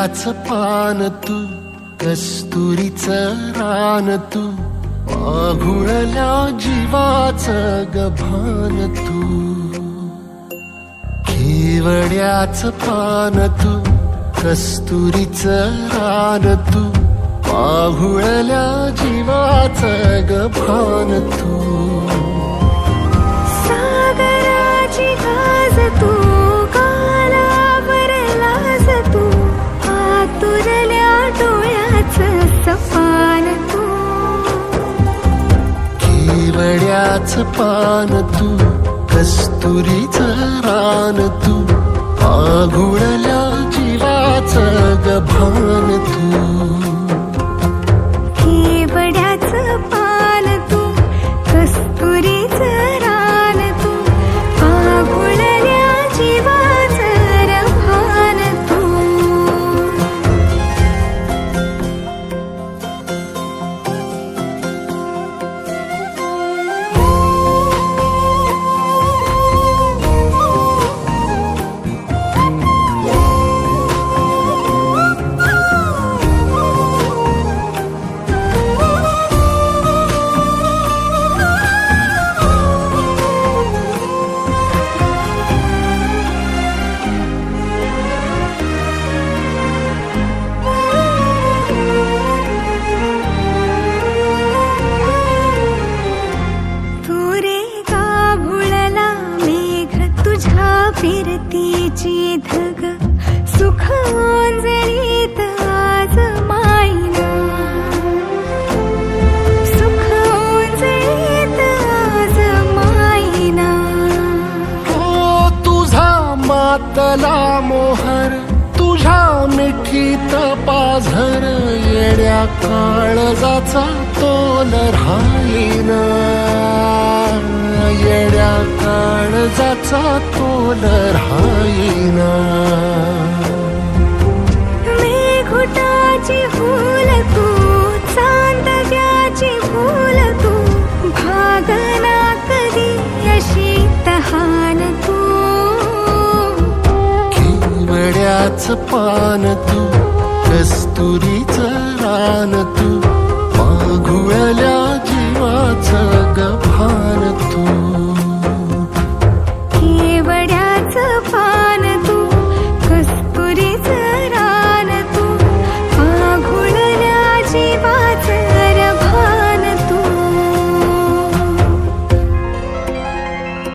केवड्याचं पान तू, कस्तुरीचं रान तू, आघुळल्या जीवाचं गभान तू. केवड्याचं पान तू, कस्तुरीचं रान तू, आघुळल्या जीवाचं गभान तू. सागराची गाज तू, कालावरलास तू, आतुरल्या डोळ्याचं सपान तू. केवड्याचं पान तू, कस्तुरीचं रान तू, आघुळल्या जीवाचं गभान तू. केवड्याचं पान तू, कस्तुरीचं रान तू, आघुळल्या जीवाचं रभान तू. फिरतीची धग सुख ओंजळीत आज मायना, सुख ओंजळीत आज मायना. ओ तुझा मातला मोहर, तुझ्या मिठीत पाझर, येड्या काळजाचा तोल राहीना, येड्या काळजाचा तोल राहीना. मेघुटाची फूल तू, चांदव्याची फूल तू, भागना कधी अशी तहान तू. केवड्याचं पान तू, कस्तुरीचं रान तू,